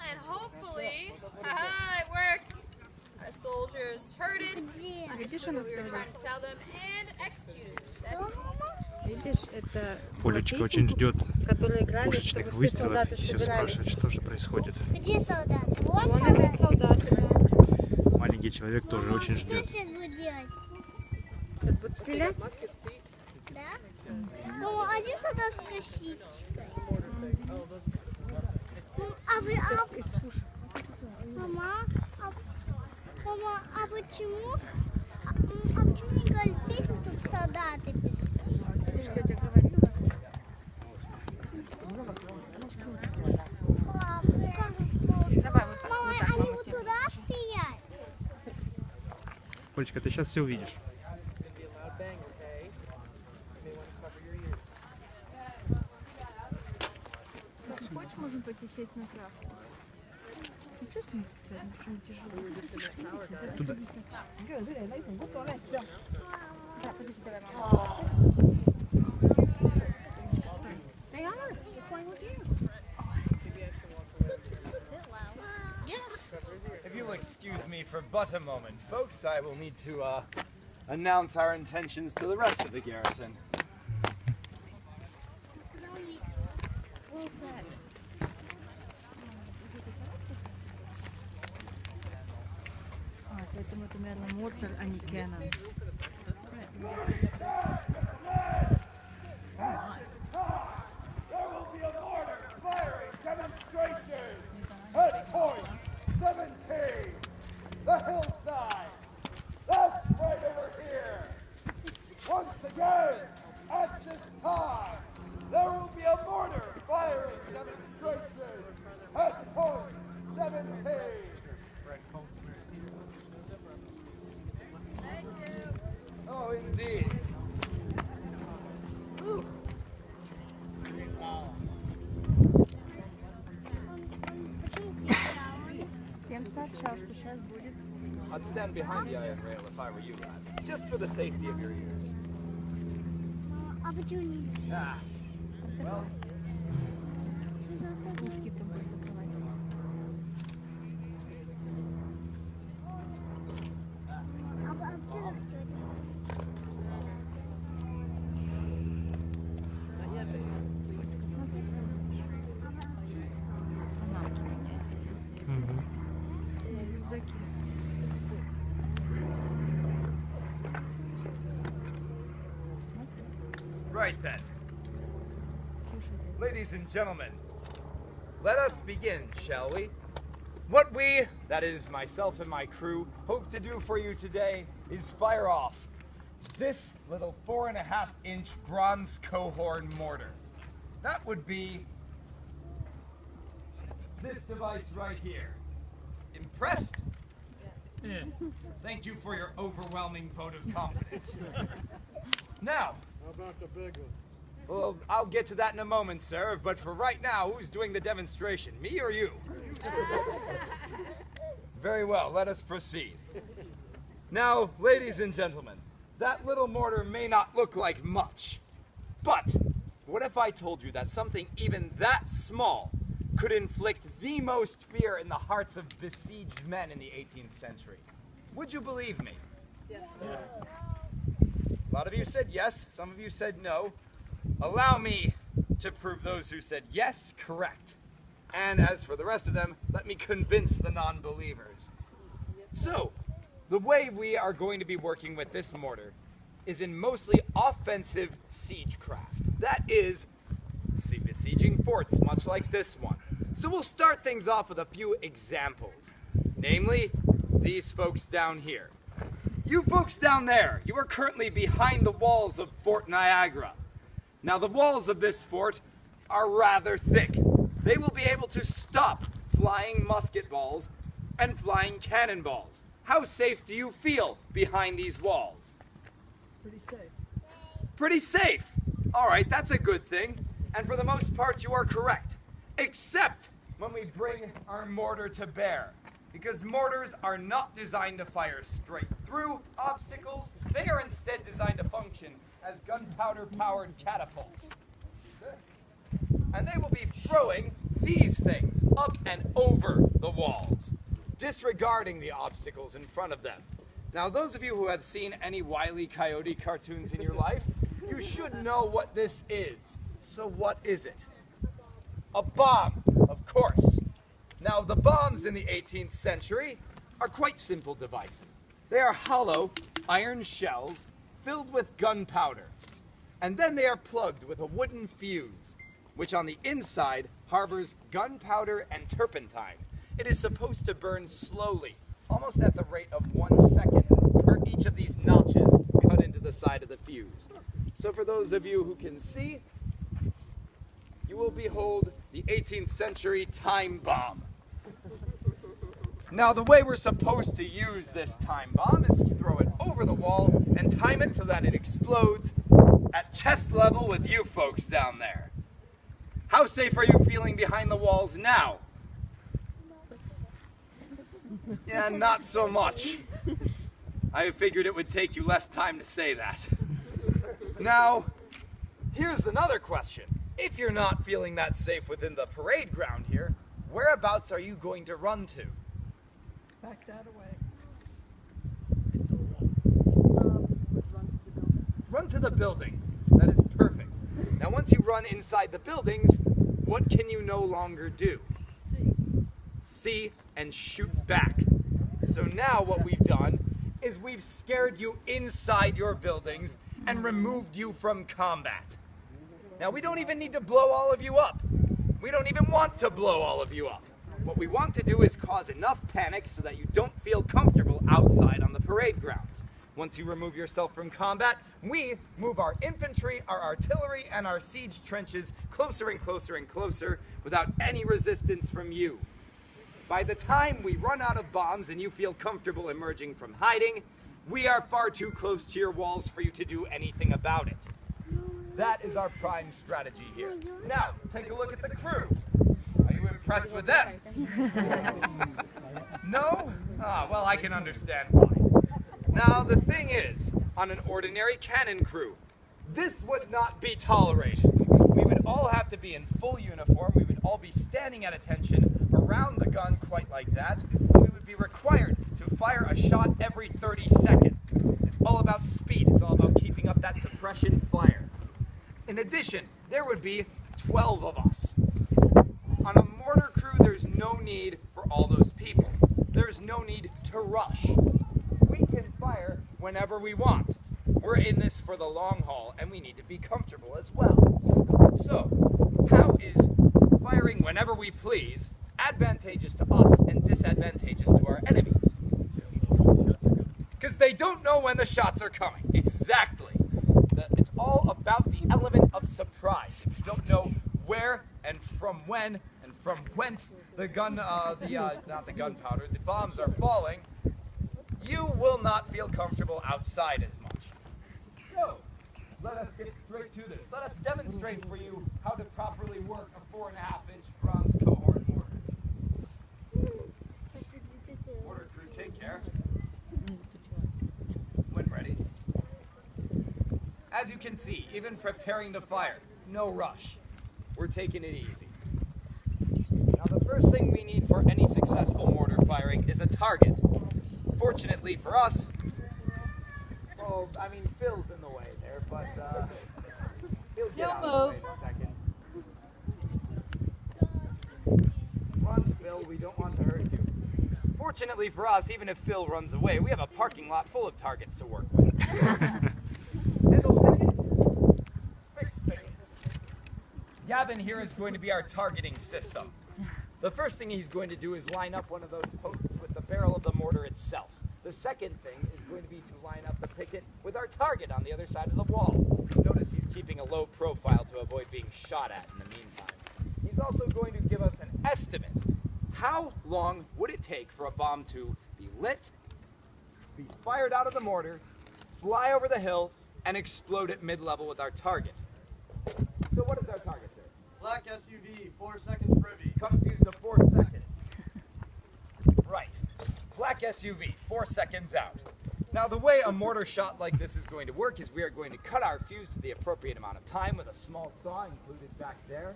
and hopefully, haha, it worked. Our soldiers heard it, understood what we were trying to tell them, and executed it. Полечка очень ждет пушечных выстрелов и все спрашивает, что же происходит. Где солдаты? Вон солдаты. Маленький человек тоже очень ждет. Что сейчас будет делать? Будут стрелять? Да? Ну, один солдат с косичкой. Мама, а почему? Почему не говорит песню, чтобы солдаты пришли? Что я говорила? Мама, они вот туда стоят? Полечка, ты сейчас все увидишь. Если хочешь, можем пойти сесть на травку. Ну что с ним сядем? Почему тяжело? Туда. Садись на травку. Да, подожди, давай, If you'll excuse me for but a moment, folks, I will need to announce our intentions to the rest of the garrison. Поэтому это, наверное, Mortar, а не Cannon. There will be a mortar firing demonstration at point 17, the hillside. That's right over here. Once again, at this time, there will be a mortar firing demonstration at point 17. Oh, indeed. Всем сообщал, что сейчас будет. I'd stand behind the iron rail if I were you, lad. Just for the safety of your ears. А почему не? Ah. Well, Ушки там будут закрывать. А почему так Посмотри, все Панамки меняйте. Рюкзаки. right then. Ladies and gentlemen, let us begin, shall we? What we, that is myself and my crew, hope to do for you today is fire off this little 4.5-inch bronze cohorn mortar. That would be this device right here. Impressed? Yeah. Thank you for your overwhelming vote of confidence. Now, How about the big one? well, I'll get to that in a moment, sir, but for right now, who's doing the demonstration, me or you? Very well, let us proceed. Now, ladies and gentlemen, that little mortar may not look like much, but what if I told you that something even that small could inflict the most fear in the hearts of besieged men in the 18th century? Would you believe me? Yes. A lot of you said yes, some of you said no. Allow me to prove those who said yes correct. And as for the rest of them, let me convince the non-believers. So, the way we are going to be working with this mortar is in mostly offensive siegecraft. That is, besieging forts, much like this one. So we'll start things off with a few examples. Namely, these folks down here. You folks down there, you are currently behind the walls of Fort Niagara. Now the walls of this fort are rather thick. They will be able to stop flying musket balls and flying cannonballs. How safe do you feel behind these walls? Pretty safe. Pretty safe. All right, that's a good thing. And for the most part, you are correct. Except when we bring our mortar to bear. Because mortars are not designed to fire straight through obstacles. They are instead designed to function as gunpowder-powered catapults. and they will be throwing these things up and over the walls, disregarding the obstacles in front of them. Now, those of you who have seen any Wile E. Coyote cartoons in your life, you should know what this is. So what is it? A bomb, of course. Now, the bombs in the 18th century are quite simple devices. They are hollow iron shells filled with gunpowder, and then they are plugged with a wooden fuse, which on the inside harbors gunpowder and turpentine. It is supposed to burn slowly, almost at the rate of 1 second per each of these notches cut into the side of the fuse. So for those of you who can see, you will behold the 18th century time bomb. Now, the way we're supposed to use this time bomb is to throw it over the wall and time it so that it explodes at chest level with you folks down there. How safe are you feeling behind the walls now? Yeah, not so much. I figured it would take you less time to say that. Now, here's another question. If you're not feeling that safe within the parade ground here, whereabouts are you going to run to? Back that away. Run to the buildings. That is perfect. Now, once you run inside the buildings, what can you no longer do? See and shoot back. So now what we've done is we've scared you inside your buildings and removed you from combat. Now, we don't even need to blow all of you up. We don't even want to blow all of you up. What we want to do is cause enough panic so that you don't feel comfortable outside on the parade grounds. Once you remove yourself from combat, we move our infantry, our artillery, and our siege trenches closer and closer and closer without any resistance from you. By the time we run out of bombs and you feel comfortable emerging from hiding, we are far too close to your walls for you to do anything about it. That is our prime strategy here. Now, take a look at the crew. Are you impressed with them? No? Ah, well, I can understand why. Now, the thing is, on an ordinary cannon crew, this would not be tolerated. We would all have to be in full uniform. We would all be standing at attention around the gun quite like that. And we would be required to fire a shot every 30 seconds. It's all about speed. It's all about keeping up that suppression fire. In addition, there would be 12 of us. On a mortar crew, there's no need for all those people. There's no need to rush. We can fire whenever we want. We're in this for the long haul, and we need to be comfortable as well. So, how is firing whenever we please advantageous to us and disadvantageous to our enemies? Because they don't know when the shots are coming. Exactly. It's all about the element of surprise. If you don't know where and from when and from whence the bombs are falling, you will not feel comfortable outside as much. So, let us get straight to this. Let us demonstrate for you how to properly work a 4.5-inch bronze cohort mortar. Mortar crew, take care. When ready. As you can see, even preparing to fire, no rush. We're taking it easy. Now, the first thing we need for any successful mortar firing is a target. Fortunately for us, well, I mean, Phil's in the way there, but he'll get out of the way in a second. Run, Phil, we don't want to hurt you. Fortunately for us, even if Phil runs away, we have a parking lot full of targets to work with. Handle pickets, fix pickets. Gavin here is going to be our targeting system. The first thing he's going to do is line up one of those posts with the barrel of the mortar itself. The second thing is going to be to line up the picket with our target on the other side of the wall. Notice he's keeping a low profile to avoid being shot at in the meantime. He's also going to give us an estimate. How long would it take for a bomb to be lit, be fired out of the mortar, fly over the hill, and explode at mid-level with our target? So what does our target say? Black SUV, 4 seconds privy. Come fuse to 4 seconds. Right. Black SUV, 4 seconds out. Now, the way a mortar shot like this is going to work is we are going to cut our fuse to the appropriate amount of time with a small saw included back there.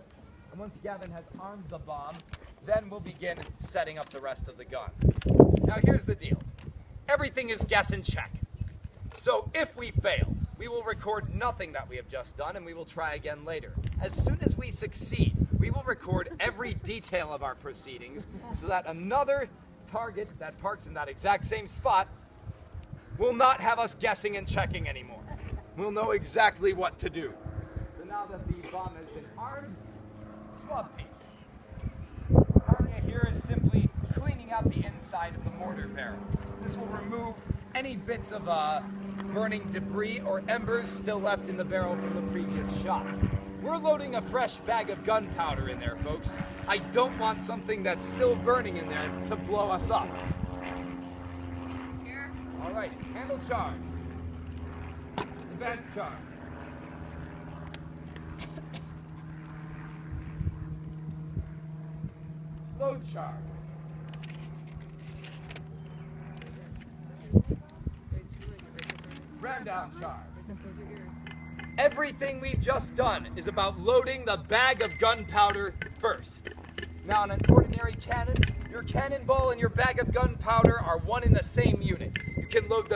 And once Gavin has armed the bomb, then we'll begin setting up the rest of the gun. Now here's the deal. Everything is guess and check. So if we fail, we will record nothing that we have just done and we will try again later. As soon as we succeed, we will record every detail of our proceedings so that another target that parks in that exact same spot will not have us guessing and checking anymore. We'll know exactly what to do. So now that the bomb has been armed, swab piece. Tanya here is simply cleaning out the inside of the mortar barrel. This will remove any bits of burning debris or embers still left in the barrel from the previous shot. We're loading a fresh bag of gunpowder in there, folks. I don't want something that's still burning in there to blow us up. All right, handle charge. Advance charge. Load charge. Ram down charge. Everything we've just done is about loading the bag of gunpowder first. Now, in an ordinary cannon, your cannonball and your bag of gunpowder are one in the same unit. You can load them